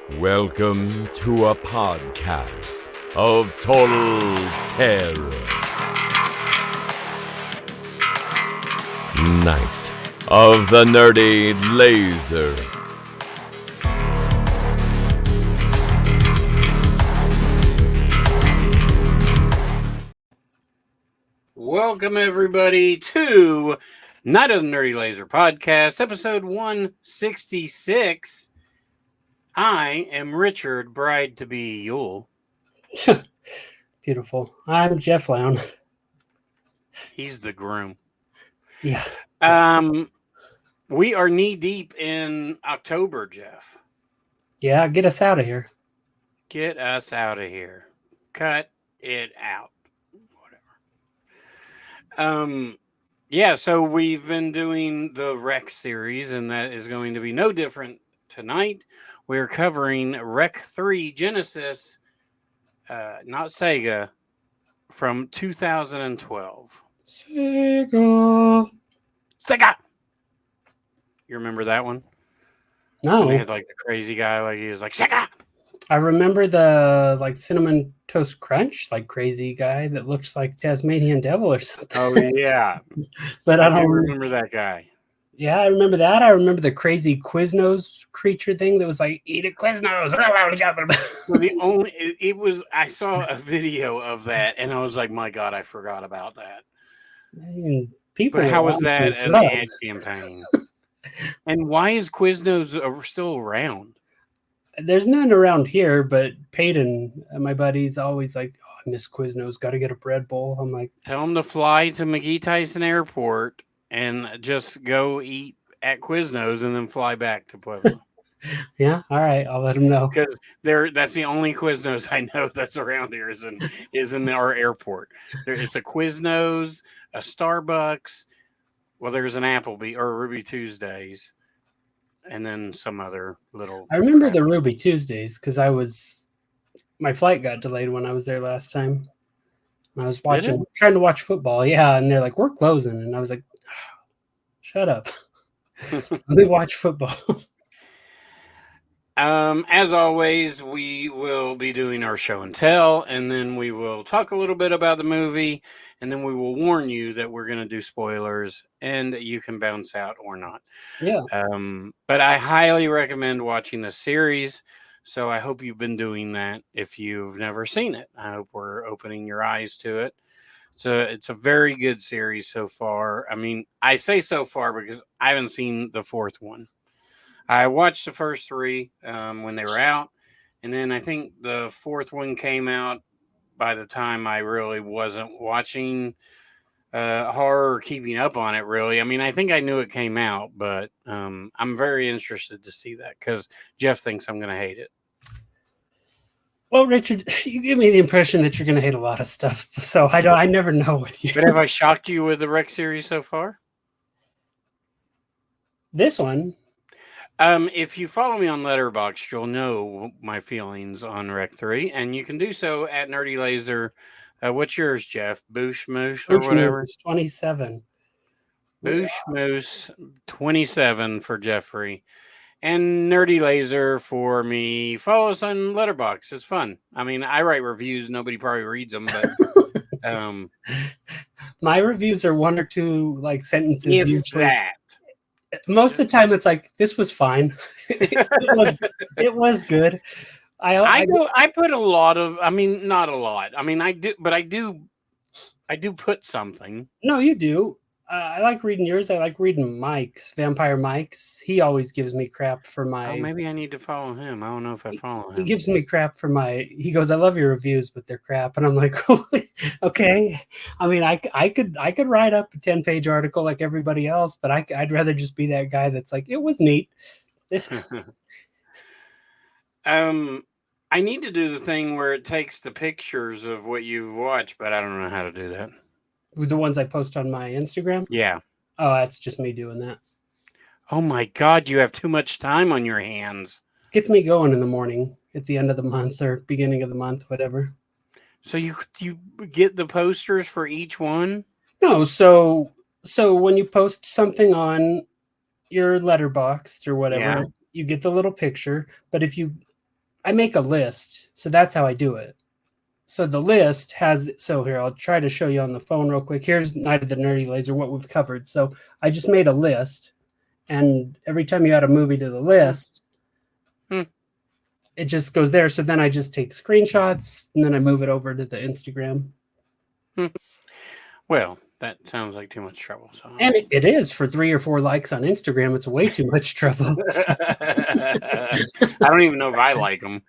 Welcome to a podcast of total terror. Night of the Nerdy Laser. Welcome, everybody, to Night of the Nerdy Laser podcast, episode 166. I am Richard, bride-to-be Yule. Beautiful. I'm Jeff Lown. He's the groom. Yeah. We are knee-deep in October, Jeff. Yeah, get us out of here. Get us out of here. Cut it out. Whatever. Yeah, so we've been doing the Rec series, and that is going to be no different tonight. We're covering Rec 3 Genesis, not Sega, from 2012. Sega. You remember that one? No. When they had like the crazy guy, like he was like, Sega! I remember the Cinnamon Toast Crunch, crazy guy that looks like Tasmanian Devil or something. Oh, yeah. But I don't remember that guy. Yeah, I remember that. I remember the crazy Quiznos creature thing that was like, eat a Quiznos. Well, I saw a video of that and I was like, my God, I forgot about that. People, but how was that an ad campaign? And why is Quiznos still around? There's none around here, but Peyton, my buddy's always like, oh, I miss Quiznos, got to get a bread bowl. I'm like, tell him to fly to McGee Tyson Airport and just go eat at Quiznos and then fly back to Pueblo. Yeah, all right, I'll let him know. Because that's the only Quiznos I know that's around here is in our airport. It's a Quiznos, a Starbucks. Well, there's an Applebee or Ruby Tuesdays, and then some other little. I remember the Ruby Tuesdays because my flight got delayed when I was there last time. I was trying to watch football. Yeah, and they're like, we're closing, and I was like, oh, shut up. Let me watch football. As always, we will be doing our show and tell, and then we will talk a little bit about the movie, and then we will warn you that we're going to do spoilers, and you can bounce out or not. Yeah. But I highly recommend watching the series, so I hope you've been doing that if you've never seen it. I hope we're opening your eyes to it. It's a very good series so far. I mean, I say so far because I haven't seen the fourth one. I watched the first three when they were out, and then I think the fourth one came out by the time I really wasn't watching horror or keeping up on it, really. I mean, I think I knew it came out, but I'm very interested to see that because Jeff thinks I'm going to hate it. Well, Richard, you give me the impression that you're going to hate a lot of stuff, so I never know with you. But have I shocked you with the Rec series so far? This one? If you follow me on Letterboxd, you'll know my feelings on Rec 3, and you can do so at Nerdy Laser. What's yours, Jeff? Boosh Moosh or whatever? 27. Boosh Moose 27 for Jeffrey. And Nerdy Laser for me. Follow us on Letterboxd. It's fun. I mean, I write reviews. Nobody probably reads them, but my reviews are one or two sentences. If usually. That. Most of the time, it's like, this was fine. it was good. I put a lot of. I mean, not a lot. I mean, I do, but I do put something. No, you do. I like reading yours. I like reading Mike's, Vampire Mike's. He always gives me crap for my. Oh, maybe I need to follow him. I don't know if I follow him. He gives me crap for my. He goes, I love your reviews, but they're crap, and I'm like, okay. I mean, I could write up a 10-page article like everybody else, but I'd rather just be that guy that's like, it was neat. I need to do the thing where it takes the pictures of what you've watched, but I don't know how to do that. The ones I post on my Instagram? Yeah. Oh, that's just me doing that. Oh my God, you have too much time on your hands. Gets me going in the morning at the end of the month or beginning of the month, whatever. So you get the posters for each one? No, so when you post something on your Letterboxd or whatever, you get the little picture. But if you I make a list, so that's how I do it. So the list has, so here, I'll try to show you on the phone real quick. Here's Night of the Nerdy Laser, what we've covered. So I just made a list, and every time you add a movie to the list, it just goes there. So then I just take screenshots, and then I move it over to the Instagram. Well, that sounds like too much trouble. So, And it is for 3 or 4 likes on Instagram. It's way too much trouble. I don't even know if I like them.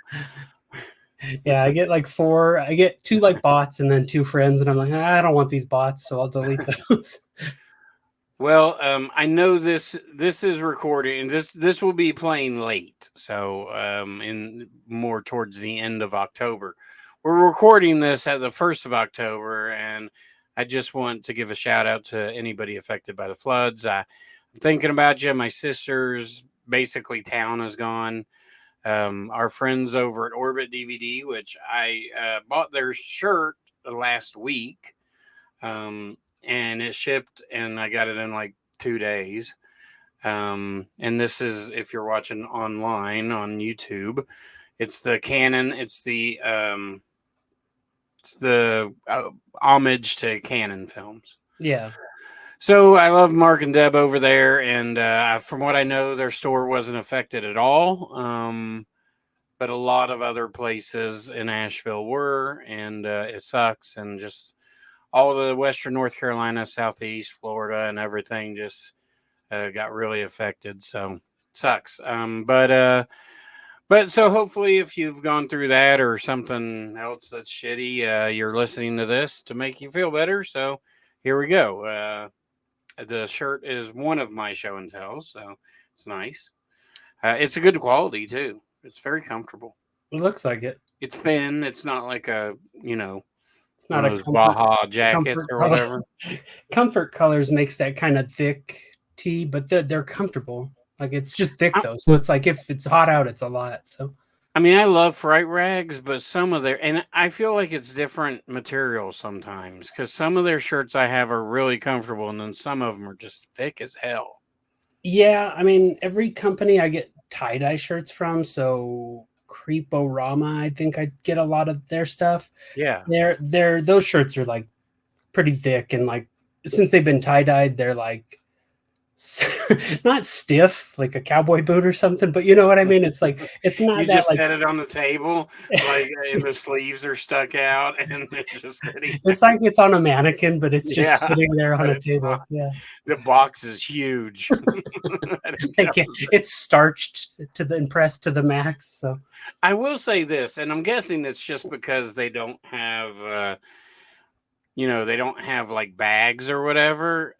Yeah, I get like 4. I get 2 like bots and then 2 friends, and I'm like, I don't want these bots, so I'll delete those. Well, I know this is recording, and this will be playing late, so in more towards the end of October. We're recording this at the 1st of October, and I just want to give a shout out to anybody affected by the floods. I'm thinking about you. My sister's basically town is gone. Our friends over at Orbit DVD, which I bought their shirt last week, and it shipped, and I got it in like 2 days. And this is, if you're watching online on YouTube, it's the Canon. It's the homage to Canon films. Yeah. So I love Mark and Deb over there, and from what I know, their store wasn't affected at all. But a lot of other places in Asheville were, and it sucks. And just all the Western North Carolina, Southeast Florida, and everything just got really affected. So it sucks. But so hopefully, if you've gone through that or something else that's shitty, you're listening to this to make you feel better. So here we go. The shirt is one of my show and tells, so it's nice. It's a good quality too. It's very comfortable. It looks like it. It's thin. It's not like a, it's not one a of those Baja jackets or whatever. Comfort Colors makes that kind of thick tee, but they're comfortable. Like, it's just thick though, so it's like if it's hot out, it's a lot. So I mean, I love Fright Rags, but some of their, and I feel like it's different materials sometimes, because some of their shirts I have are really comfortable, and then some of them are just thick as hell. Yeah, I mean, every company I get tie-dye shirts from, so Creeporama, I think I get a lot of their stuff. Yeah. Those shirts are like pretty thick, and like since they've been tie-dyed, they're like not stiff like a cowboy boot or something, but you know what I mean? It's like, it's not you that just like, set it on the table, like, and the sleeves are stuck out, and it's just sitting. It's like it's on a mannequin, but it's just sitting there on a table. Yeah, the box is huge. It's starched and pressed to the max. So I will say this, and I'm guessing it's just because they don't have they don't have like bags or whatever.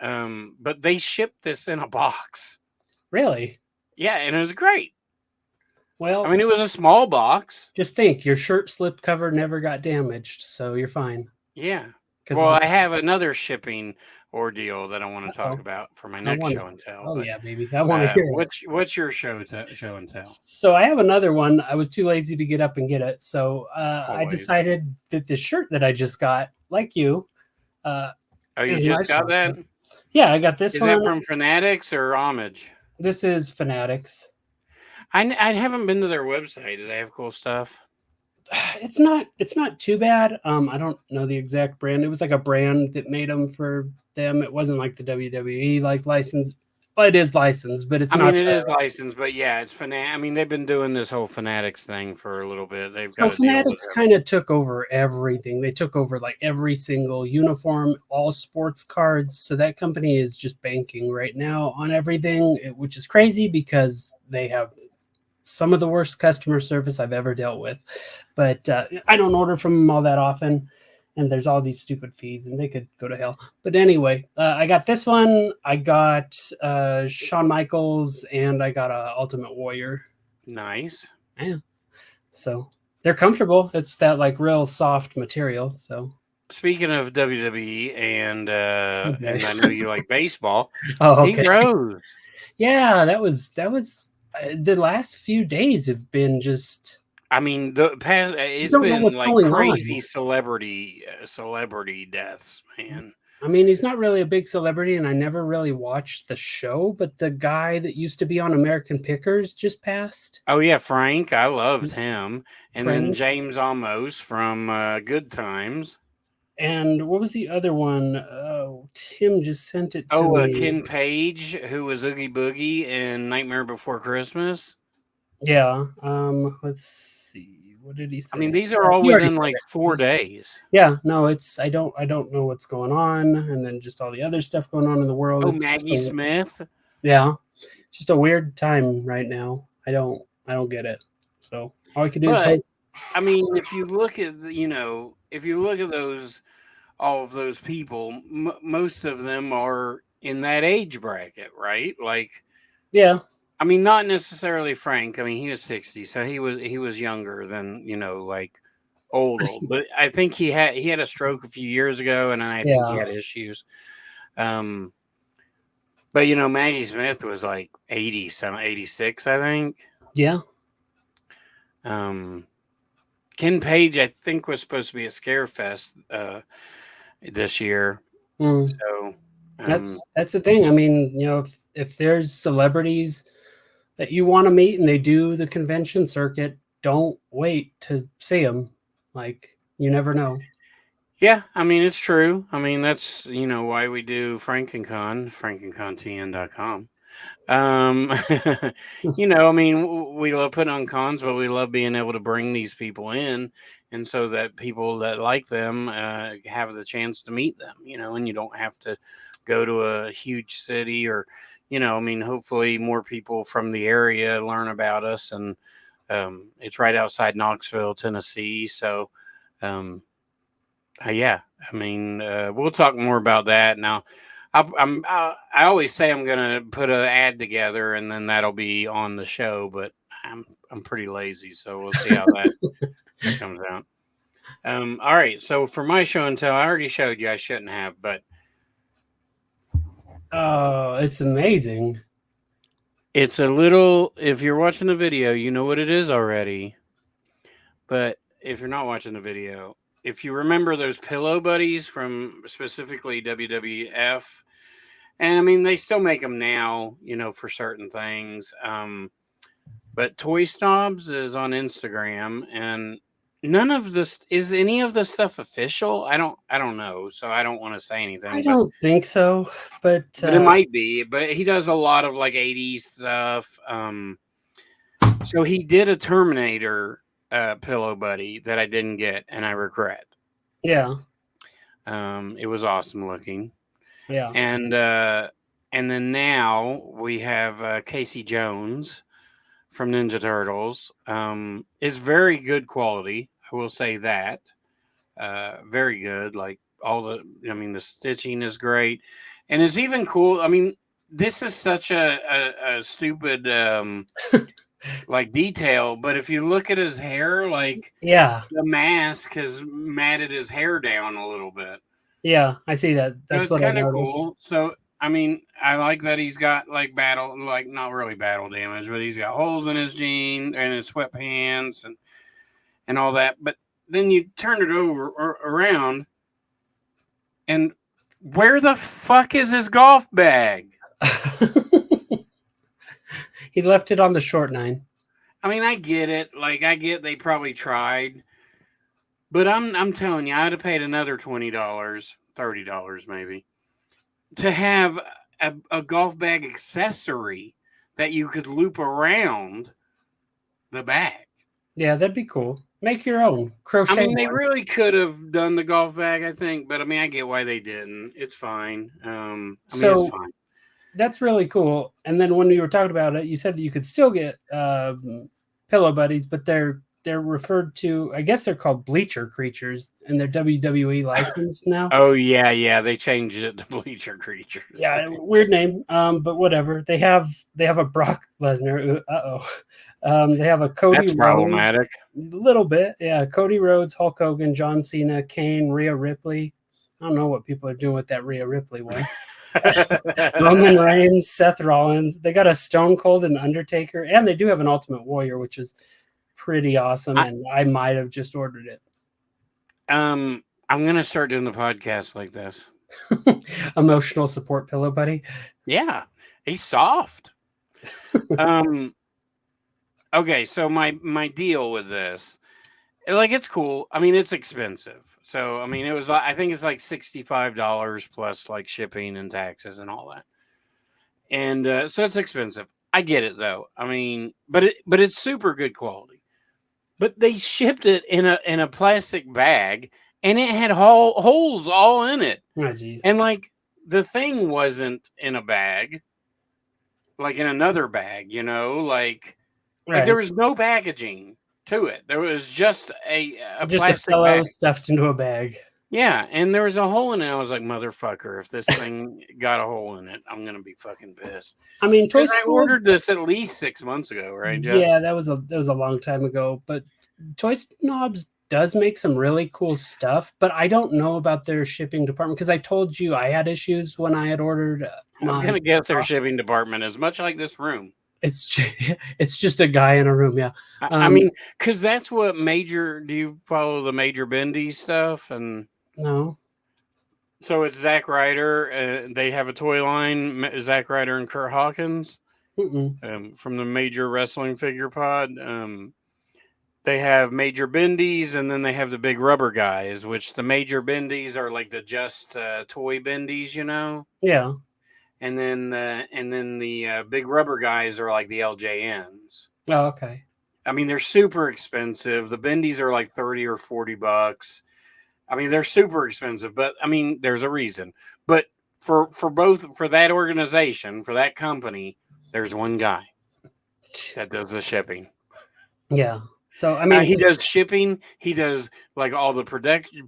But they shipped this in a box. Really? Yeah, and it was great. Well, I mean, it was a small box. Just think, your shirt slip cover never got damaged, so you're fine. Yeah. Well, I have another shipping ordeal that I want to talk about for my next show and tell. Oh, yeah, baby. I want to hear it. What's your show and tell? So I have another one. I was too lazy to get up and get it. So I decided that the shirt that I just got, like you. You just got that? Yeah, I got this one. Is that from Fanatics or Homage? This is Fanatics. I haven't been to their website. Do they have cool stuff? It's not too bad. I don't know the exact brand. It was like a brand that made them for them. It wasn't like the WWE like license. Well, it is licensed, but it's not. I mean, it is licensed, but yeah, it's I mean, they've been doing this whole Fanatics thing for a little bit. They've got Fanatics kind of took over everything. They took over like every single uniform, all sports cards. So that company is just banking right now on everything, which is crazy because they have some of the worst customer service I've ever dealt with. But I don't order from them all that often. And there's all these stupid fees, and they could go to hell. But anyway, I got this one. I got Shawn Michaels, and I got a Ultimate Warrior. Nice. Yeah. So they're comfortable. It's that like real soft material. So speaking of WWE, and I know you like baseball. Oh, okay. Pete Rose. Yeah, that was the last few days have been just. I mean, it's been like crazy celebrity deaths, man. I mean, he's not really a big celebrity, and I never really watched the show, but the guy that used to be on American Pickers just passed. Oh yeah, Frank, I loved him. And then Frank. James Amos from Good Times. And what was the other one? Oh, Tim just sent it to Oh, me. Ken Page, who was Oogie Boogie in Nightmare Before Christmas. Yeah. Let's see. What did he say? I mean, these are all You already within said like it. 4 days. Yeah, no, it's I don't know what's going on, and then just all the other stuff going on in the world. Oh, It's Maggie Smith. yeah, it's just a weird time right now. I don't get it. So all I can do is But hope. I mean, if you look at if you look at those all of those people, most of them are in that age bracket, right? Like, Yeah, I mean, not necessarily Frank. I mean, he was 60, so he was younger than like old. But I think he had a stroke a few years ago, and I think he yeah, had issues. But Maggie Smith was like 80, some 86, I think. yeah. Ken Page, I think, was supposed to be at Scarefest this year. Mm. So That's the thing. I mean, if there's celebrities that you want to meet and they do the convention circuit, don't wait to see them. Like, you never know. yeah, I mean, it's true. I mean, that's why we do frankencontn.com. I mean, we love putting on cons, but we love being able to bring these people in, and so that people that like them have the chance to meet them. And you don't have to go to a huge city, or I mean, hopefully more people from the area learn about us, and it's right outside Knoxville, Tennessee. So, yeah, I mean, we'll talk more about that now. I always say I'm gonna put an ad together and then that'll be on the show, but I'm pretty lazy, so we'll see how that comes out. All right, so for my show and tell, I already showed you. I shouldn't have, but Oh, it's amazing. it's a little. If you're watching the video, you know what it is already. But if you're not watching the video, if you remember those pillow buddies from specifically WWF. And I mean, they still make them now, for certain things. But Toy Snobs is on Instagram, and none of this is any of this stuff official. I don't know, so I don't want to say anything. I don't think so, but it might be. But he does a lot of like '80s stuff. So he did a Terminator pillow buddy that I didn't get, and I regret. Yeah. It was awesome looking. Yeah. And then now we have Casey Jones from Ninja Turtles. It's very good quality. I will say that. Very good. Like the stitching is great. And it's even cool. I mean, this is such a stupid like detail, but if you look at his hair, like yeah, the mask has matted his hair down a little bit. Yeah, I see that. That's so it's what I kind of noticed. cool. So I mean, I like that he's got like not really battle damage, but he's got holes in his jean and his sweatpants and all that. But then you turn it around, and where the fuck is his golf bag? He left it on the short nine. I mean, I get it. Like, I get they probably tried, but I'm telling you, I'd have paid another $20, $30 maybe, to have a golf bag accessory that you could loop around the bag. Yeah, that'd be cool. Make your own crochet. I mean, they really could have done the golf bag, I think, but I mean, I get why they didn't. It's fine. It's fine. That's really cool. And then when you were talking about it, you said that you could still get pillow buddies, but they're referred to. I guess they're called Bleacher Creatures, and they're WWE licensed now. Oh yeah, they changed it to Bleacher Creatures. Yeah, weird name, but whatever. They have a Brock Lesnar. They have a Cody. That's problematic. Rhodes, a little bit, yeah. Cody Rhodes, Hulk Hogan, John Cena, Kane, Rhea Ripley. I don't know what people are doing with that Rhea Ripley one. Roman Reigns, Seth Rollins. They got a Stone Cold and Undertaker, and they do have an Ultimate Warrior, which is pretty awesome. And I might have just ordered it. I'm gonna start doing the podcast like this. Emotional support pillow buddy. Yeah, he's soft. Okay, so my deal with this, like, it's cool. I mean, it's expensive. So I mean, it was like, I think it's like $65 plus like shipping and taxes and all that. And so it's expensive. I get it though. I mean, but it's super good quality. But they shipped it in a plastic bag, and it had holes all in it. Oh, jeez. And like the thing wasn't in a bag, like in another bag, like there Right. was no packaging to it. There was just a Just a plastic pillow bag. stuffed into a bag. Yeah, and there was a hole in it. I was like, motherfucker, if this thing got a hole in it, I'm gonna be fucking pissed. I mean, Toy Because I Snobs. ordered this at least 6 months ago, right, Jeff? Yeah, that was a long time ago. But Toy Snobs does make some really cool stuff. But I don't know about their shipping department because I told you I had issues when I had ordered I'm gonna guess their shipping department is much like this room. It's just a guy in a room. Yeah. I mean, because that's what do you follow the Major Bendy stuff? And No. so it's Zack Ryder. They have a toy line, Zack Ryder and Kurt Hawkins, from the Major Wrestling Figure Pod. They have Major Bendies, and then they have the big rubber guys, which the Major Bendies are like the just toy bendies, Yeah. and then the big rubber guys are like the LJNs. Oh, okay. I mean, they're super expensive. The bendies are like $30 or $40. I mean, they're super expensive, but I mean, there's a reason. But for that organization, for that company, there's one guy that does the shipping. Yeah. So I mean, he does shipping. He does like all the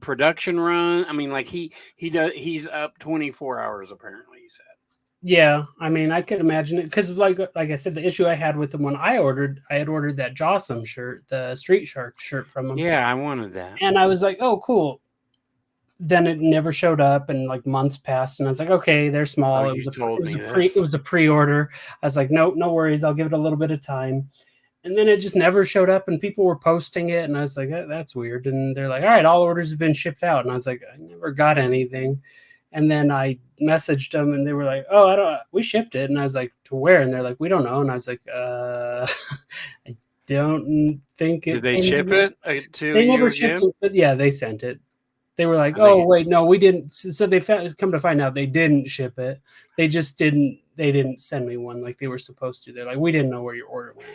production run. I mean, like he's up 24 hours apparently. He said. Yeah, I mean, I could imagine it because, like I said, the issue I had with them when I had ordered that Jossum shirt, the Street Shark shirt from them. Yeah, I wanted that, and I was like, "Oh, cool." Then it never showed up, and like months passed, and I was like, "Okay, they're small." Oh, it was a pre-order. I was like, "Nope, no worries. I'll give it a little bit of time." And then it just never showed up, and people were posting it, and I was like, "That's weird." And they're like, "All right, all orders have been shipped out," and I was like, "I never got anything." And then I messaged them, and they were like, "Oh, we shipped it." And I was like, "To where?" And they're like, "We don't know." And I was like, I don't think it. Did they ship it to They you never again? shipped it, but yeah, they sent it. They were like, "Oh, wait, no, we didn't." So they come to find out they didn't ship it. They just didn't. They didn't send me one like they were supposed to. They're like, "We didn't know where your order went."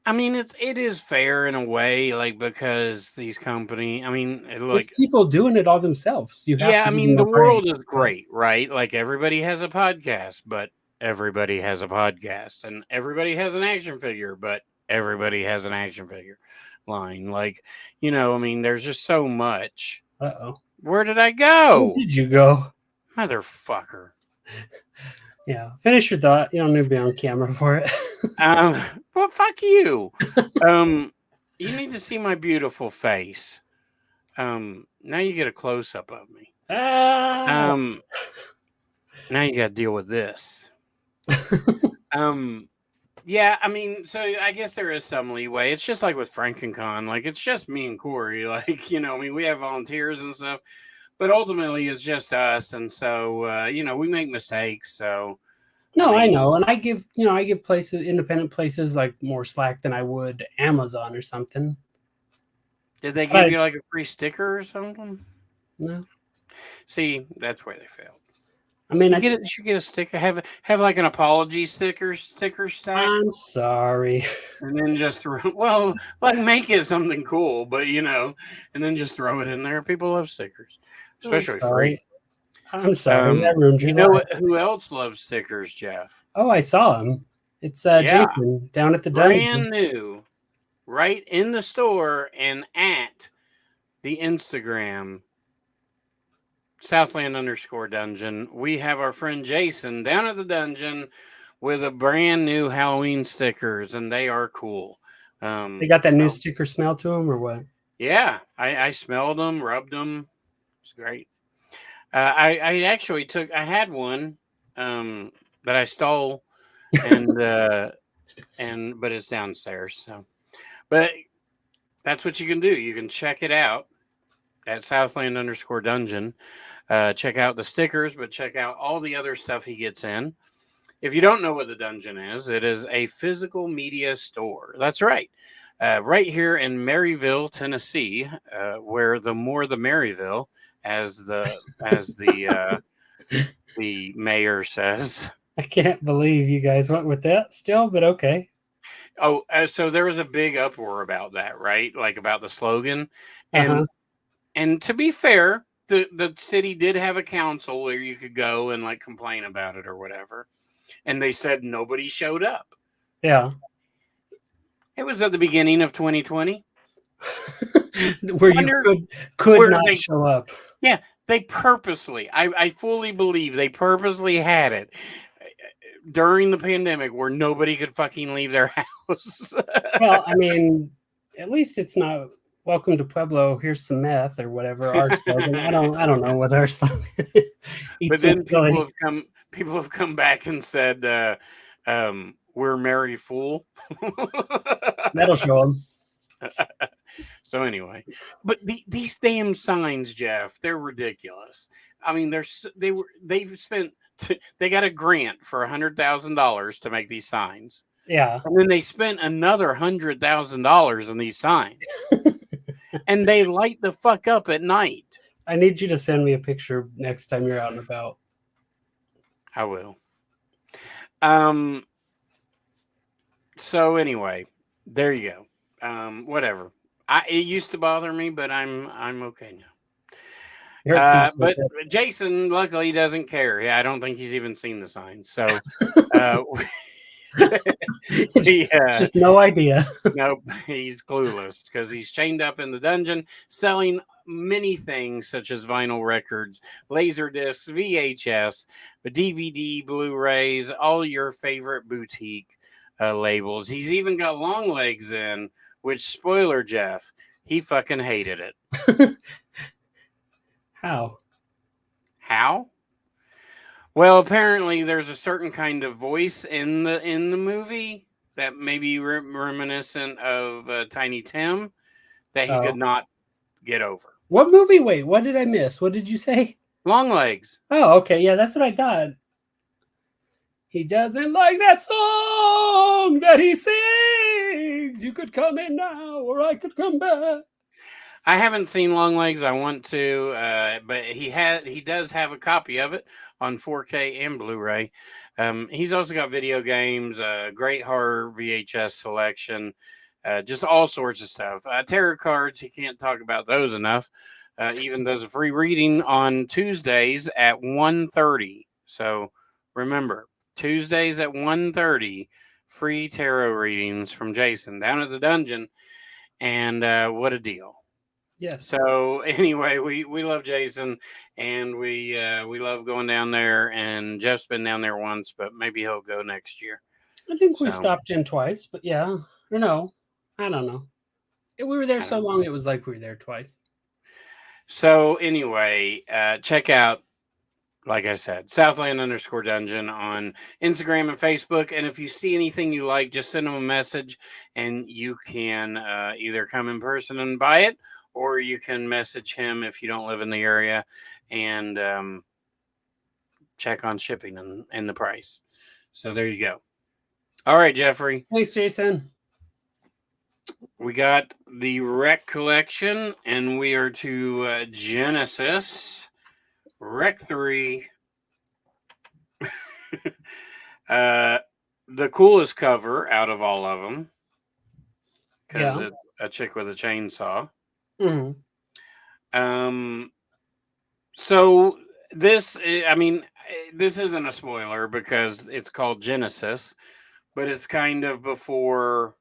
I mean, it is fair in a way, like, because these company. I mean, like it's people doing it all themselves. You have yeah, to I mean, the give them a world break. is great, right? Like everybody has a podcast, but everybody has a podcast, and everybody has an action figure, but everybody has an action figure line. Like, I mean, there's just so much. Uh-oh. Where did I go? Where did you go? Motherfucker. Yeah. Finish your thought. You don't need to be on camera for it. Well, fuck you. You need to see my beautiful face. Now you get a close up of me. Ah! Now you got to deal with this. Yeah, I mean, so I guess there is some leeway. It's just like with FrankenCon, like it's just me and Corey, like I mean, we have volunteers and stuff, but ultimately it's just us, and so we make mistakes. So no, I know, and I give independent places like more slack than I would Amazon or something. Did they give you like a free sticker or something? No. See, that's where they failed. I mean, you should get a sticker. Have like an apology sticker stack. I'm sorry. And then just like make it something cool, but and then just throw it in there. People love stickers, especially free. I'm sorry. I ruined your life. Who else loves stickers, Jeff? Oh, I saw him. It's Jason down at the brand new, right in the store and at the Instagram. Southland_dungeon. We have our friend Jason down at the dungeon with a brand new Halloween stickers, and they are cool. They got that new sticker smell to them, or what? Yeah, I smelled them, rubbed them. It's great. I actually I had one that I stole, and but it's downstairs. So, but that's what you can do. You can check it out at Southland_dungeon. Check out the stickers, but check out all the other stuff he gets in. If you don't know what the dungeon is, it is a physical media store. That's right. Right here in Maryville, Tennessee, where the more the Maryville, as the mayor says. I can't believe you guys went with that still, but okay. Oh, so there was a big uproar about that, right? Like about the slogan, and and to be fair, the city did have a council where you could go and like complain about it or whatever, and they said nobody showed up. Yeah. It was at the beginning of 2020. Where you could not show up. Yeah, they purposely, I fully believe they purposely had it during the pandemic where nobody could fucking leave their house. Well, I mean, at least it's not "Welcome to Pueblo. Here's some meth" or whatever our slogan. I don't know what our slogan is. But then people have come back and said, "We're Merry Fool." That'll show them. So anyway, but these damn signs, Jeff, they're ridiculous. I mean, they got a grant for $100,000 to make these signs. Yeah, and then they spent another $100,000 on these signs, and they light the fuck up at night. I need you to send me a picture next time you're out and about. I will. So anyway, there you go. Whatever. It used to bother me, but I'm okay now. But Jason, luckily, doesn't care. Yeah, I don't think he's even seen the signs. So, just no idea. Nope, he's clueless because he's chained up in the dungeon, selling many things such as vinyl records, laser discs, VHS, DVD, Blu-rays, all your favorite boutique labels. He's even got Long Legs in, which, spoiler, Jeff, he fucking hated it. How? Well, apparently there's a certain kind of voice in the movie that may be reminiscent of Tiny Tim that he could not get over. What movie? Wait, what did I miss? What did you say? Long Legs. Oh, okay. Yeah, that's what I thought. He doesn't like that song that he sings. You could come in now or I could come back. I haven't seen Long Legs. I want to, but he does have a copy of it on 4K and Blu-ray. He's also got video games, great horror VHS selection, just all sorts of stuff. Tarot cards, he can't talk about those enough. Even does a free reading on Tuesdays at 1:30. So remember, Tuesdays at 1:30, free tarot readings from Jason down at the dungeon. And what a deal. Yeah. So anyway, we love Jason, and we love going down there. And Jeff's been down there once, but maybe he'll go next year. I think we stopped in twice, but yeah, or no, I don't know. We were there so long, it was like we were there twice. So anyway, check out, like I said, Southland_Dungeon on Instagram and Facebook. And if you see anything you like, just send them a message, and you can either come in person and buy it, or you can message him if you don't live in the area and check on shipping and the price. So there you go. All right, Jeffrey. Thanks, Jason. We got the Rec collection, and we are to Genesis Rec 3. The coolest cover out of all of them, because it's a chick with a chainsaw. Mm-hmm. So this, I mean, this isn't a spoiler because it's called Genesis, but it's kind of before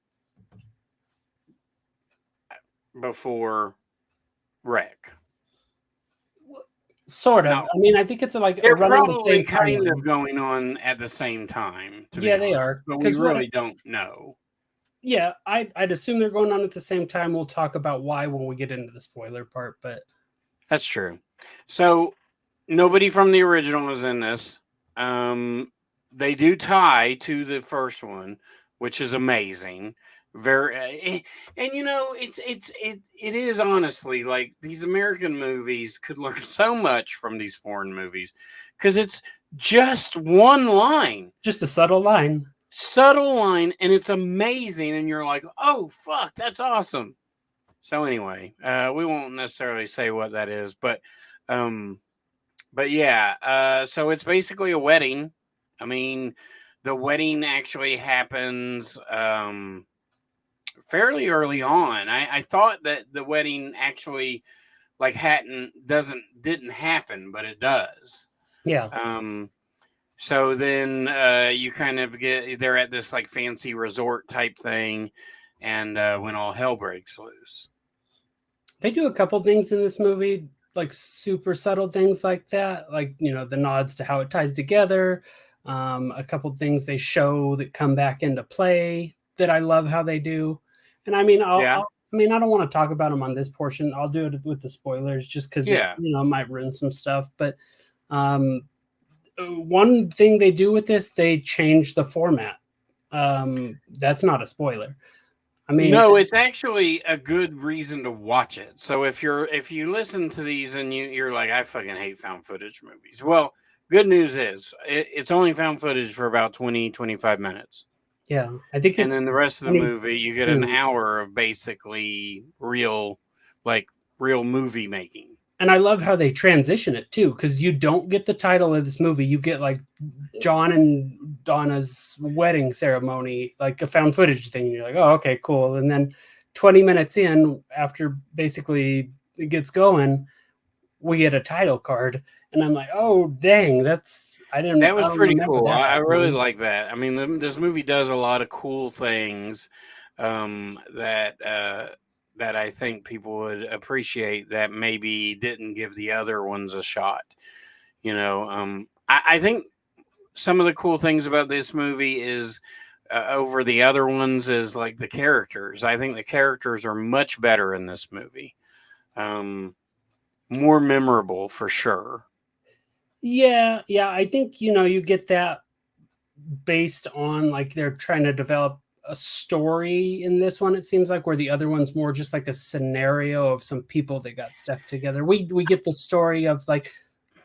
Rec. Sort of. I mean, I think it's like they're running probably the same kind of going on at the same time. Yeah, they are. But we really don't know. Yeah, I'd assume they're going on at the same time. We'll talk about why when we get into the spoiler part, but that's true. So nobody from the original is in this. They do tie to the first one, which is amazing. And it is honestly like these American movies could learn so much from these foreign movies because it's just one line, Just a subtle line. subtle line, and it's amazing, and you're like, oh fuck, that's awesome. So anyway, we won't necessarily say what that is, um, but yeah, so it's basically a wedding. I mean, the wedding actually happens fairly early on. I thought that the wedding actually like didn't happen, but it does. Yeah. So then you kind of they're at this like fancy resort type thing, and when all hell breaks loose. They do a couple things in this movie, like super subtle things like that, like the nods to how it ties together. A couple things they show that come back into play that I love how they do. And I mean, Yeah. I don't want to talk about them on this portion. I'll do it with the spoilers just because Yeah. it might ruin some stuff. But one thing they do with this, they change the format. That's not a spoiler. I mean, no, it's actually a good reason to watch it. So if you listen to these and you're like, I fucking hate found footage movies. Well, good news is it's only found footage for about 20-25 minutes. Yeah, I think And it's then the rest of the movie, you get an hour of basically real movie making. And I love how they transition it too, because you don't get the title of this movie. You get like John and Donna's wedding ceremony, like a found footage thing. You're like, oh, okay, cool. And then 20 minutes in, after basically it gets going, we get a title card. And I'm like, oh, dang, that was pretty cool. I really like like that. I mean, this movie does a lot of cool things that I think people would appreciate that maybe didn't give the other ones a shot. I think some of the cool things about this movie is over the other ones is like the characters. I think the characters are much better in this movie. More memorable for sure. Yeah, I think you get that based on like they're trying to develop a story in this one. It seems like where the other one's more just like a scenario of some people that got stuck together. We get the story of like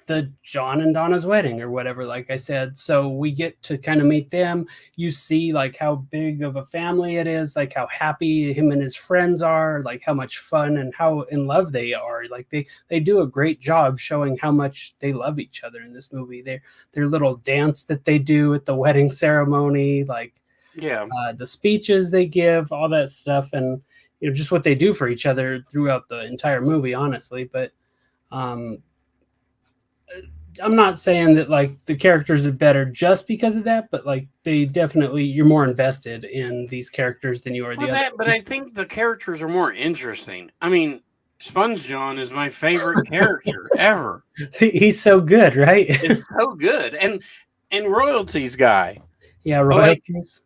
the John and Donna's wedding or whatever, like I said. So we get to kind of meet them. You see like how big of a family it is, like how happy him and his friends are, like how much fun and how in love they are. Like they do a great job showing how much they love each other in this movie. Their little dance that they do at the wedding ceremony, like the speeches they give, all that stuff, and just what they do for each other throughout the entire movie, honestly. But I'm not saying that like the characters are better just because of that, but like they definitely, you're more invested in these characters than you are the other. But I think the characters are more interesting. I mean, Sponge John is my favorite character ever. He's so good, right? It's so good, and royalties guy. Yeah, royalties.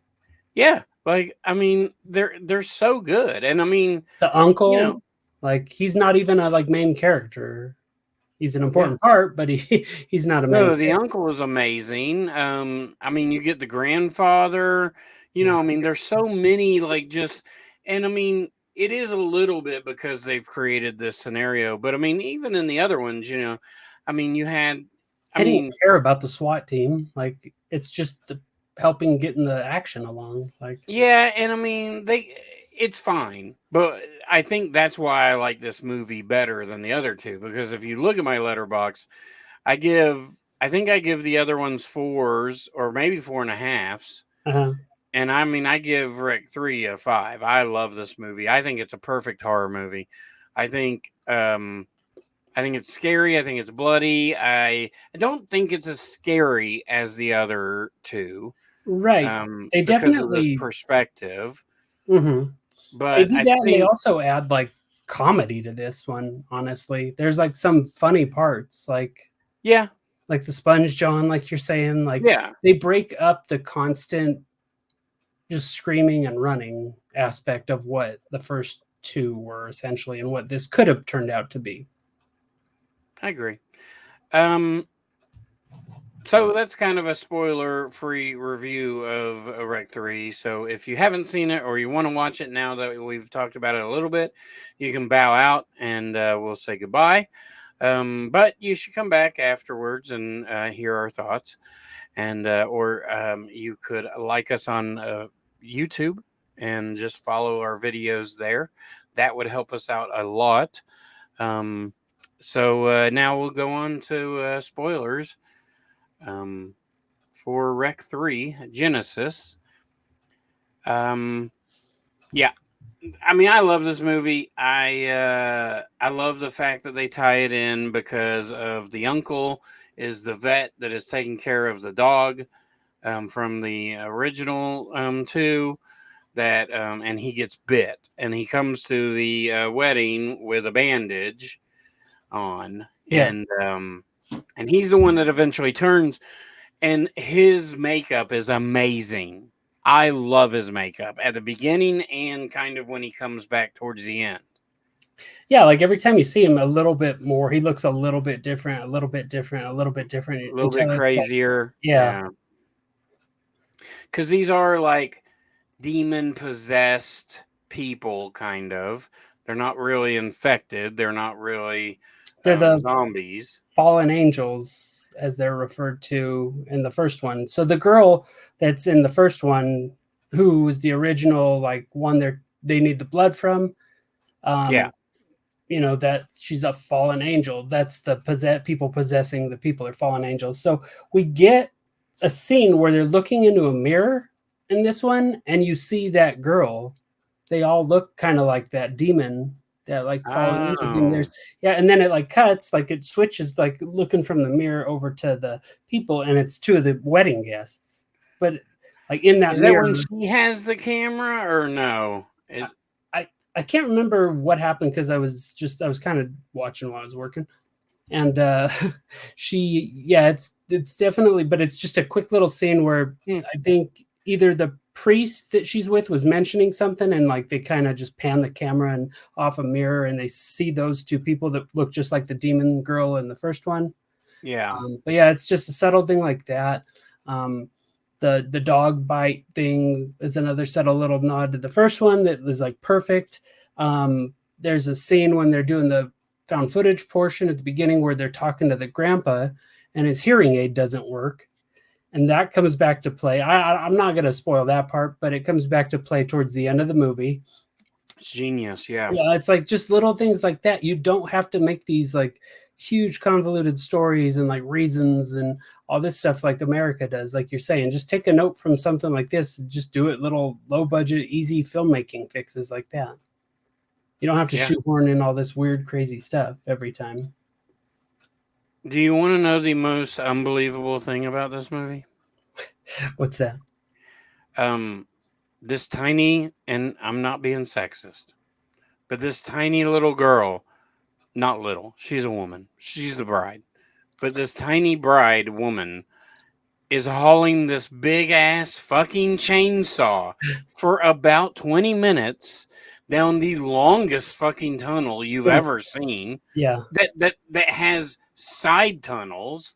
Like I mean, they're so good, and I mean the uncle, like he's not even a like main character. He's an important part, but he's not a main. No, the uncle is amazing. I mean, you get the grandfather. I mean, there's so many and I mean, it is a little bit because they've created this scenario, but I mean, even in the other ones, I mean, you had. I didn't care about the SWAT team. Like it's just helping getting the action along. Like and I mean it's fine, but I think that's why I like this movie better than the other two, because if you look at my letterbox, I think I give the other ones 4s or maybe 4.5s. And I mean, I give Rick 3 a 5. I love this movie. I think it's a perfect horror movie. I think it's scary. I think it's bloody. I don't think it's as scary as the other two. Right. They definitely perspective. Mm-hmm. But they do that, and they also add like comedy to this one. Honestly, there's like some funny parts, like like the Sponge John, like you're saying, like they break up the constant just screaming and running aspect of what the first two were essentially, and what this could have turned out to be. I agree. So that's kind of a spoiler-free review of Rec 3. So if you haven't seen it or you want to watch it now that we've talked about it a little bit, you can bow out and we'll say goodbye. But you should come back afterwards and hear our thoughts. And or you could like us on YouTube and just follow our videos there. That would help us out a lot. So now we'll go on to spoilers for Rec 3 Genesis. Yeah, I mean, I love this movie. I love the fact that they tie it in because of the uncle is the vet that is taking care of the dog from the original two. That and he gets bit, and he comes to the wedding with a bandage on, Yes. and he's the one that eventually turns. And his makeup is amazing. I love his makeup at the beginning and kind of when he comes back towards the end. Yeah, like every time you see him a little bit more, he looks a little bit different, a little bit different, a little bit different A little bit until it's like, crazier. yeah. Because these are like demon possessed people, kind of. They're not really infected. They're not really They're the zombies. fallen angels, as they're referred to in the first one. So the girl that's in the first one, who was the original, like one they need the blood from, Yeah. you know, that she's a fallen angel. That's the people possessing the people are fallen angels. So we get a scene where they're looking into a mirror in this one, and you see that girl. They all look kind of like that demon, that like fallen angel demon. Oh. And then it like cuts, like it switches, like looking from the mirror over to the people, and it's two of the wedding guests. But like in that Is mirror, that when she has the camera or no? I can't remember what happened because I was kind of watching while I was working. And it's definitely, but it's just a quick little scene where I think either the priest that she's with was mentioning something, and like they kind of just pan the camera and off a mirror, and they see those two people that look just like the demon girl in the first one. Yeah. But yeah, it's just a subtle thing like that. The dog bite thing is another subtle little nod to the first one that was like perfect. There's a scene when they're doing the found footage portion at the beginning where they're talking to the grandpa and his hearing aid doesn't work, and that comes back to play. I'm not going to spoil that part, but it comes back to play towards the end of the movie. It's genius. Yeah, it's like just little things like that. You don't have to make these like huge convoluted stories and like reasons and all this stuff like America does, like you're saying. Just take a note from something like this and just do it, little low budget easy filmmaking fixes like that. You don't have to shoehorn in all this weird, crazy stuff every time. Do you want to know the most unbelievable thing about this movie? What's that? This tiny, and I'm not being sexist, but this tiny little girl, not little, she's a woman. She's the bride. But this tiny bride woman is hauling this big ass fucking chainsaw for about 20 minutes down the longest fucking tunnel you've ever seen. Yeah. That has side tunnels.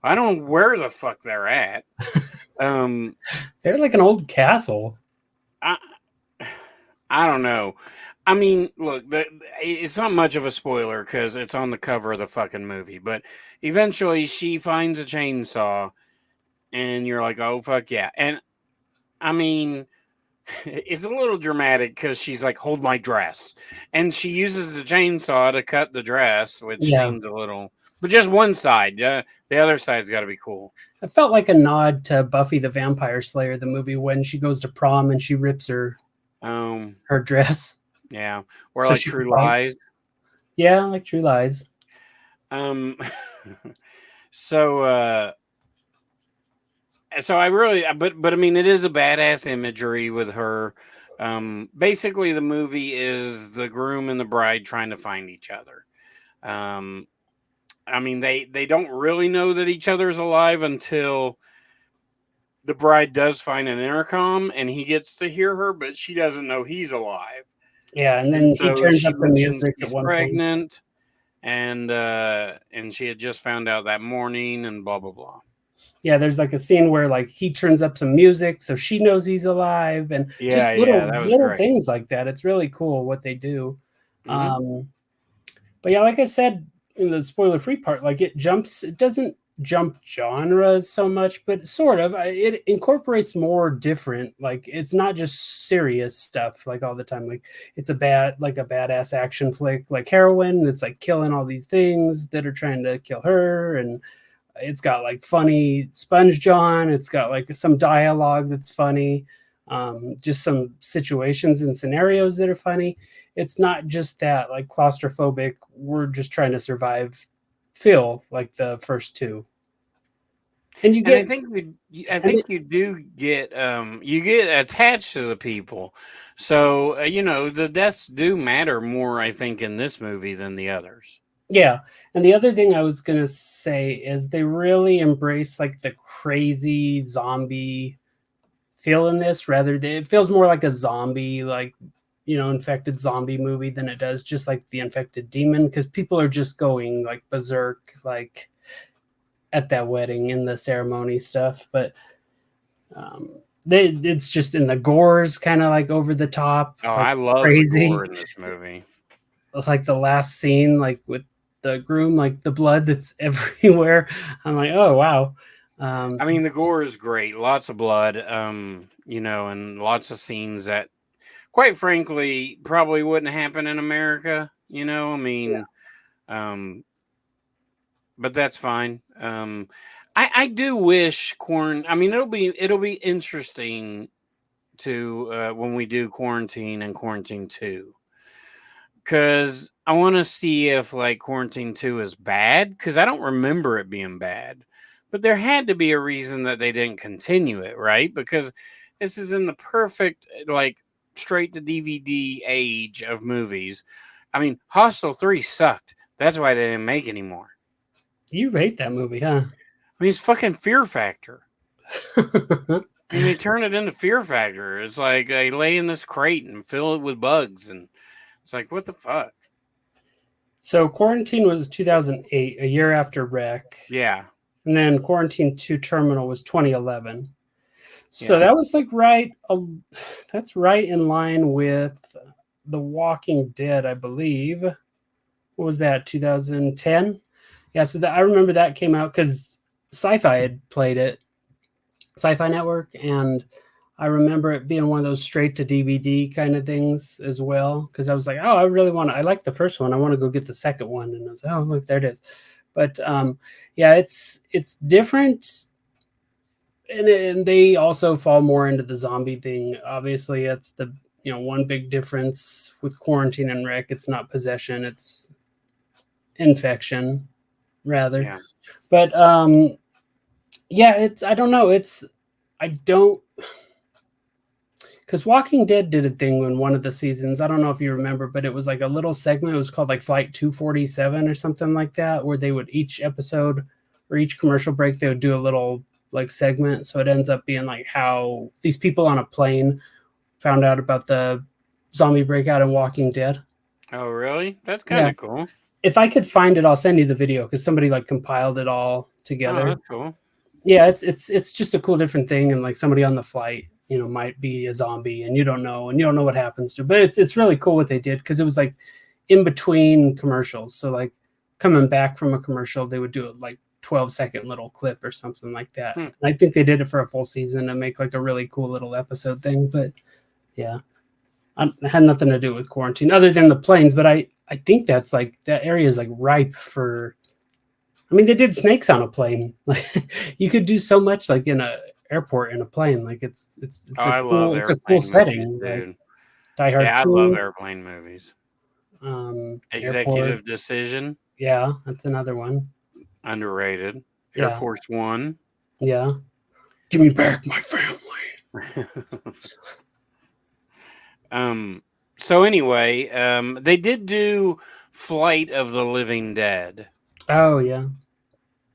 I don't know where the fuck they're at. They're like an old castle. I don't know. I mean, look, it's not much of a spoiler because it's on the cover of the fucking movie. But eventually, she finds a chainsaw, and you're like, "Oh fuck yeah!" And I mean, it's a little dramatic because she's like, "Hold my dress," and she uses the chainsaw to cut the dress, which seems a little, but just one side. The other side's got to be cool. I felt like a nod to Buffy the Vampire Slayer, the movie, when she goes to prom and she rips her dress. Yeah, or so like True Lies. Yeah, like True Lies. So I really, but I mean, it is a badass imagery with her. Basically, the movie is the groom and the bride trying to find each other. I mean, they don't really know that each other's alive until the bride does find an intercom and he gets to hear her, but she doesn't know he's alive. Yeah, and then he turns up the music at one pregnant, and she had just found out that morning, and blah blah blah. Yeah, there's like a scene where like he turns up some music so she knows he's alive, and Yeah, just yeah, that was little great. things like that. It's really cool what they do. Mhm. But yeah, like I said in the spoiler free part, like it doesn't jump genres so much, but sort of. It incorporates more different, like it's not just serious stuff like all the time. Like it's a badass action flick like Heroin that's like killing all these things that are trying to kill her, and it's got like funny Sponge John. It's got like some dialogue that's funny, just some situations and scenarios that are funny. It's not just that like claustrophobic, we're just trying to survive feel like the first two. And you And I get, think I and think you get attached to the people. So, the deaths do matter more, I think, in this movie than the others. yeah. And the other thing I was going to say is they really embrace like the crazy zombie feel in this rather than it feels more like a zombie, like, infected zombie movie than it does just like the infected demon, because people are just going like berserk, like at that wedding in the ceremony stuff. But um, it's just in the gore's kind of like over the top, Oh, like I love the gore crazy. in this movie. Like the last scene, like with the groom, like the blood that's everywhere. I'm like, oh wow. I mean, the gore is great. Lots of blood, and lots of scenes that, quite frankly, probably wouldn't happen in America. I Yeah. mean, but that's fine. I do wish corn. I mean, it'll be interesting to when we do Quarantine and Quarantine 2, because I want to see if like Quarantine 2 is bad, because I don't remember it being bad, but there had to be a reason that they didn't continue it, right? Because this is in the perfect like straight to DVD age of movies. I mean, Hostel 3 sucked. That's why they didn't make anymore. You rate that movie, huh? I mean, it's fucking Fear Factor. I mean, they turn it into Fear Factor. It's like they lay in this crate and fill it with bugs, and it's like, what the fuck? So Quarantine was 2008, a year after Rec, Yeah, and then Quarantine 2 Terminal was 2011. So yeah. that was like that's right in line with The Walking Dead, I believe. What was that? 2010? Yeah, so I remember that came out because Sci-Fi had played it, Sci-Fi Network, and I remember it being one of those straight to DVD kind of things as well. Because I was like, oh, I like the first one. I want to go get the second one, and I was like, oh, look, there it is. But yeah, it's different, and they also fall more into the zombie thing. Obviously, it's the one big difference with Quarantine and Rick. It's not possession; it's infection rather. Yeah. But yeah, it's I don't know. I don't because Walking Dead did a thing in one of the seasons. I don't know if you remember, but it was like a little segment. It was called like Flight 247 or something like that, where they would each episode or each commercial break, they would do a little like segment. So it ends up being like how these people on a plane found out about the zombie breakout in Walking Dead. Oh, really? That's kind Yeah. of cool. If I could find it, I'll send you the video because somebody like compiled it all Oh, together. that's cool. Yeah, it's just a cool different thing, and like somebody on the flight, might be a zombie, and you don't know what happens to. But it's really cool what they did because it was like in between commercials. So like coming back from a commercial, they would do a like 12-second little clip or something like that. Hmm. And I think they did it for a full season to make like a really cool little episode thing. But yeah, it had nothing to do with quarantine other than the planes. But I think that's like that area is like ripe for. I mean, they did snakes on a plane. Like you could do so much, like in a airport in a plane. Like Oh, I love it's a cool airplane movies, setting. Like dude. Die Hard Yeah, I love 2, airplane movies. Airport. Executive Decision, Yeah, that's another one. underrated. Air Yeah, Force One. yeah. Give me back my family. So anyway, they did do Flight of the Living Dead. Oh yeah.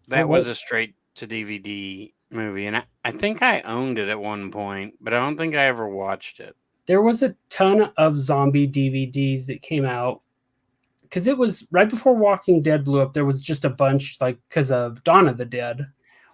That was a straight to DVD movie, and I think I owned it at one point, but I don't think I ever watched it. There was a ton of zombie DVDs that came out because it was right before Walking Dead blew up. There was just a bunch, like because of Dawn of the Dead.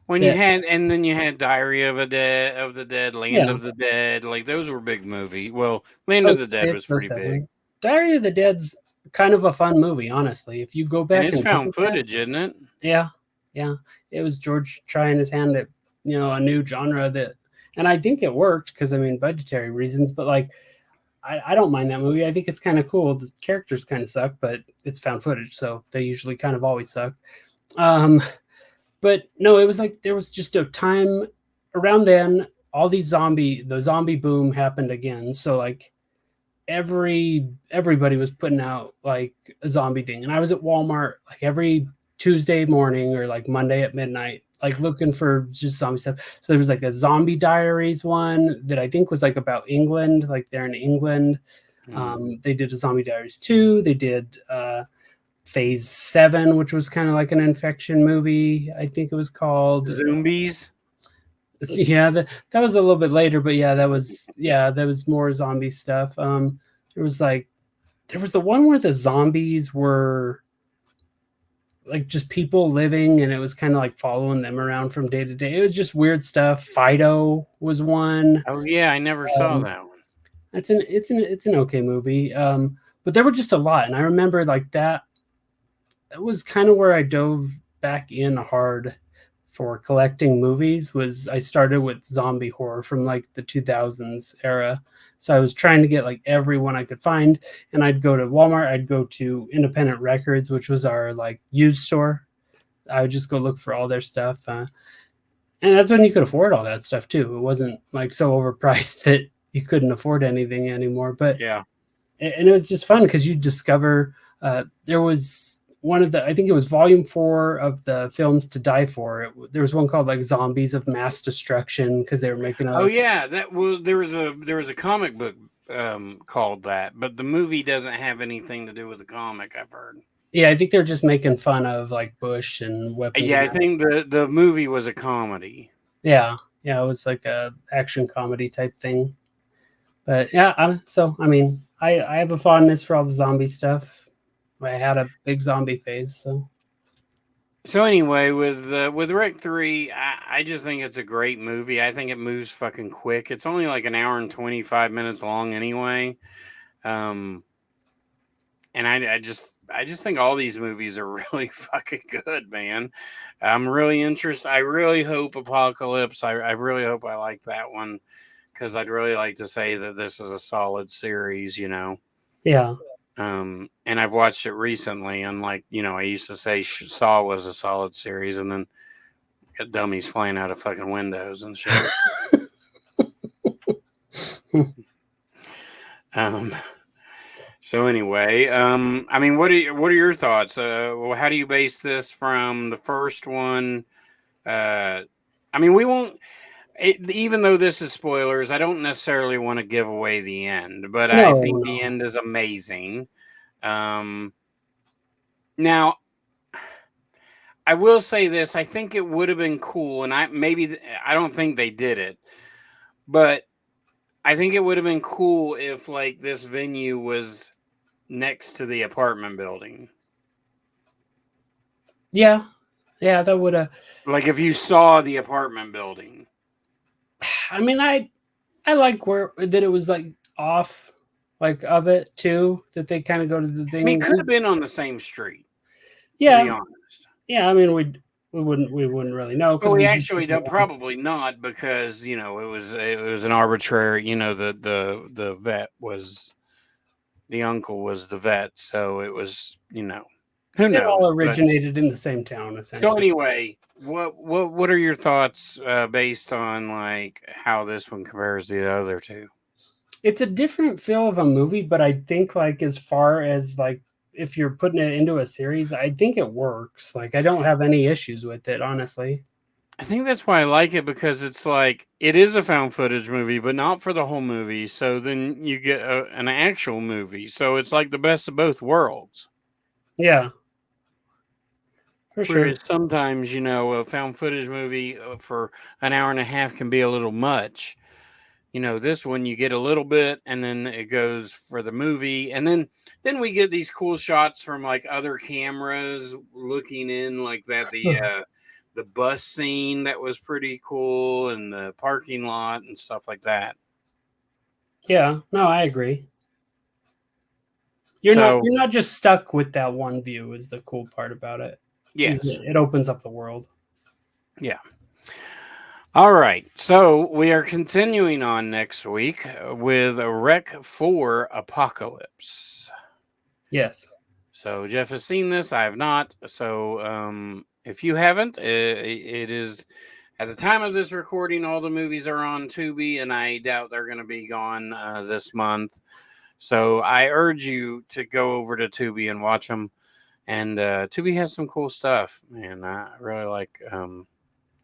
When you that had, and then you had Diary of the Dead, Land yeah, of the Dead, like those were big movie. Well, Land oh of the Dead 06, was oh pretty big, 07. Diary of the Dead's kind of a fun movie, honestly. If you go and back it's and look found at that, footage, isn't it? yeah, yeah, it was George trying his hand at a new genre that, and I think it worked because I mean budgetary reasons, but like I don't mind that movie. I think it's kind of cool. The characters kind of suck, but it's found footage, so they usually kind of always suck. Um, but no, it was like there was just a time around then. All the zombie boom happened again. So like everybody was putting out like a zombie thing, and I was at Walmart like every Tuesday morning or like Monday at midnight, like looking for just zombie stuff. So there was like a Zombie Diaries one that I think was like about England, like they're in England. They did a Zombie Diaries 2. They did Phase 7, which was kind of like an infection movie, I think it was called. Zombies. Yeah, that was a little bit later, but that was more zombie stuff. There was like there was the one where the zombies were like just people living and it was kind of like following them around from day to day. It was just weird stuff. Fido was one. Oh yeah, I never saw Um, that one. it's an okay movie. But there were just a lot, and I remember like that was kind of where I dove back in hard for collecting movies. Was I started with zombie horror from like the 2000s era. So I was trying to get like every one I could find, and I'd go to Walmart, I'd go to Independent Records, which was our like used store. I would just go look for all their stuff, and that's when you could afford all that stuff too. It wasn't like so overpriced that you couldn't afford anything anymore. But Yeah. and it was just fun because you discover there was one of the I think it was volume 4 of the films to die for. There was one called like Zombies of Mass Destruction because they were making Oh yeah, that was there was a comic book called that, but the movie doesn't have anything to do with the comic. I've heard. yeah, I think they're just making fun of like Bush and weapons. Yeah, I think the movie was a comedy. Yeah, yeah, it was like a action comedy type thing. But yeah, so I mean, I have a fondness for all the zombie stuff. I had a big zombie phase, so So anyway, with Rec 3, I just think it's a great movie. I think it moves fucking quick. It's only like an hour and 25 minutes long anyway. Um, and I just think all these movies are really fucking good, man. I'm really interested. I really hope Apocalypse. I really hope I like that one because I'd really like to say that this is a solid series, you know. yeah. And I've watched it recently, and like I used to say Saw was a solid series, and then got dummies flying out of fucking windows and shit. um. So anyway, I mean, what are your thoughts? Well, how do you base this from the first one? I mean, we won't. Even though this is spoilers, I don't necessarily want to give away the end, but I No, think the no. end is amazing. Now, I will say this: I think it would have been cool, and I don't think they did it, but I think it would have been cool if like this venue was next to the apartment building. Yeah, yeah, that would have. Like if you saw the apartment building. I mean, I like where that it was like off, like of it too. That they kind of go to the I mean, thing. it could have been on the same street, to be Yeah, honest. yeah. I mean, we wouldn't really know Well, because we we actually don't, probably not because it was an arbitrary. The vet was the uncle was the vet, so it was who it all knows. But originated in the same town so essentially. anyway, what are your thoughts based on like how this one compares to the other two? It's a different feel of a movie, but I think like as far as like if you're putting it into a series, I think it works. Like I don't have any issues with it, honestly. I think that's why I like it because it's like it is a found footage movie, but not for the whole movie. So then you get an actual movie. So it's like the best of both worlds. Yeah, for sure. Whereas sometimes, a found footage movie for an hour and a half can be a little much. This one you get a little bit, and then it goes for the movie, and then we get these cool shots from like other cameras looking in, like that the bus scene that was pretty cool, and the parking lot and stuff like that. Yeah, no, I agree. You're not just stuck with that one view is the cool part about it. Yes. It opens up the world. Yeah. All right. So we are continuing on next week with Rec 4 Apocalypse. Yes. So Jeff has seen this. I have not. So if you haven't, it is at the time of this recording, all the movies are on Tubi, and I doubt they're going to be gone this month. So I urge you to go over to Tubi and watch them. And Tubi has some cool stuff, man. I really like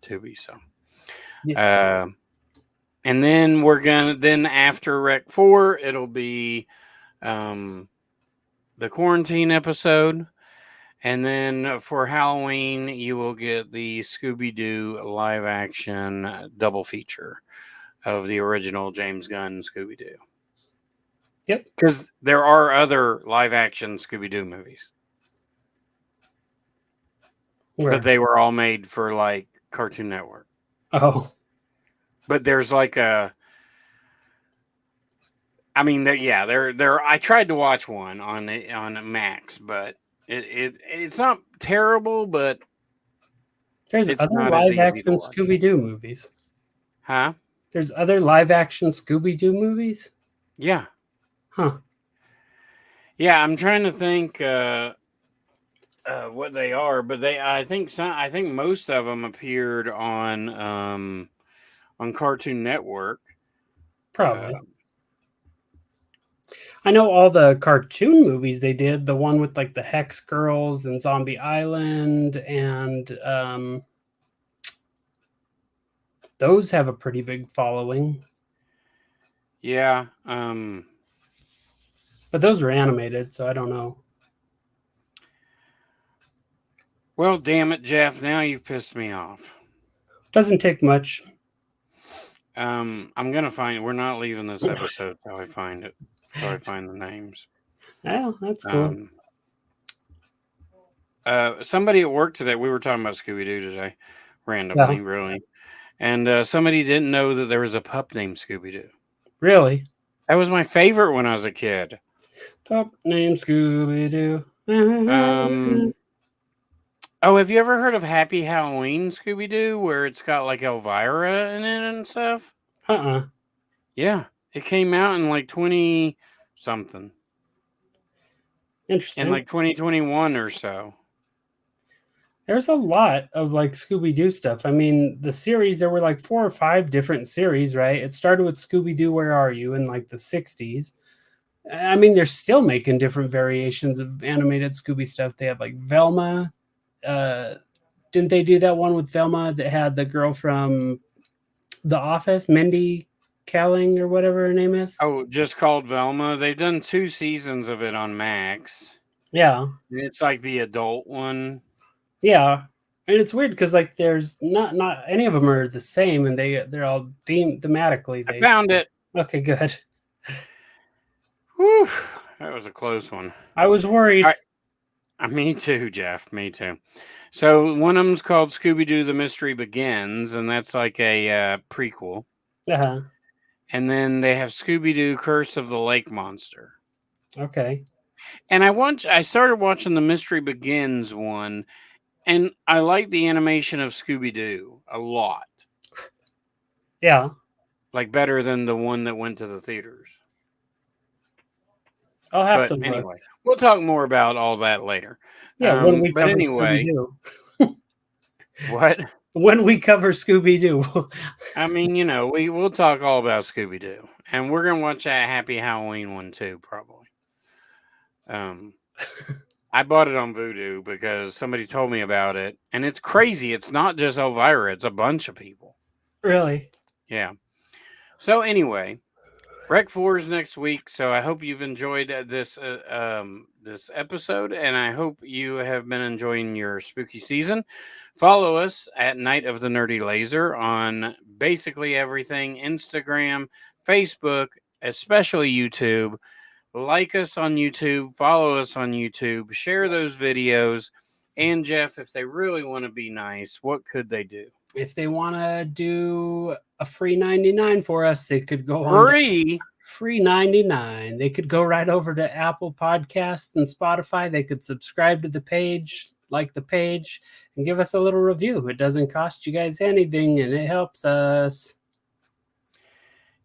Tubi. So, Yes. and then then after Rec 4, it'll be the quarantine episode. And then for Halloween, you will get the Scooby-Doo live action double feature of the original James Gunn Scooby-Doo. Yep. Because there are other live action Scooby-Doo movies. Where? But they were all made for like Cartoon Network. Oh. But there's like I tried to watch one on Max, but it's not terrible, but there's it's other not as live easy to action watch. Scooby-Doo movies. Huh? There's other live action Scooby-Doo movies? Yeah. Huh. Yeah, I'm trying to think what they are, but I think most of them appeared on Cartoon Network. Probably. I know all the cartoon movies they did, the one with like the Hex Girls and Zombie Island, and those have a pretty big following. Yeah. But those were animated, so I don't know. Well, damn it, Jeff. Now you've pissed me off. Doesn't take much. I'm gonna find. We're not leaving this episode till I find it. Till I find the names. Well, that's cool. Somebody at work today. We were talking about Scooby-Doo today, randomly, really, and somebody didn't know that there was a pup named Scooby-Doo. Really? That was my favorite when I was a kid. Pup named Scooby-Doo. Oh, have you ever heard of Happy Halloween Scooby-Doo, where it's got like Elvira in it and stuff? Yeah, it came out in like 20 something. Interesting. In like 2021 or so. There's a lot of like Scooby-Doo stuff. I mean, the series, there were like 4 or 5 different series, right? It started with Scooby-Doo, Where Are You? In like the 60s. I mean, they're still making different variations of animated Scooby stuff. They have like Velma. Didn't they do that one with Velma that had the girl from The Office, Mindy Kaling or whatever her name is? Oh, just called Velma. They've done 2 seasons of it on Max. Yeah. It's like the adult one. Yeah. And it's weird because like there's not any of them are the same, and they're all thematically. I found it. Okay, good. Whew, that was a close one. I was worried. Me too, Jeff. Me too. So one of them's called Scooby-Doo: The Mystery Begins, and that's like a prequel. Uh-huh. And then they have Scooby-Doo: Curse of the Lake Monster. Okay. And I started watching the Mystery Begins one, and I like the animation of Scooby-Doo a lot. Yeah. Like better than the one that went to the theaters. I'll have to look. Anyway, we'll talk more about all that later. Yeah, when we cover Scooby-Doo. What? When we cover Scooby-Doo. I mean, we'll talk all about Scooby-Doo. And we're going to watch that Happy Halloween one too, probably. I bought it on Vudu because somebody told me about it. And it's crazy. It's not just Elvira. It's a bunch of people. Really? Yeah. So anyway, Rec 4 is next week. So I hope you've enjoyed this episode. And I hope you have been enjoying your spooky season. Follow us at Night of the Nerdy Laser on basically everything. Instagram, Facebook, especially YouTube. Like us on YouTube. Follow us on YouTube. Share those videos. And Jeff, if they really want to be nice, what could they do? If they want to do a free 99 for us, they could go free 99. They could go right over to Apple Podcasts and Spotify. They could subscribe to the page, like the page, and give us a little review. It doesn't cost you guys anything, and it helps us.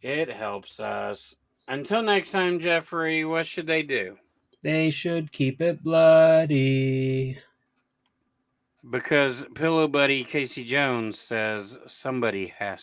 It helps us. Until next time, Jeffrey, what should they do? They should keep it bloody. Because Pillow Buddy Casey Jones says somebody has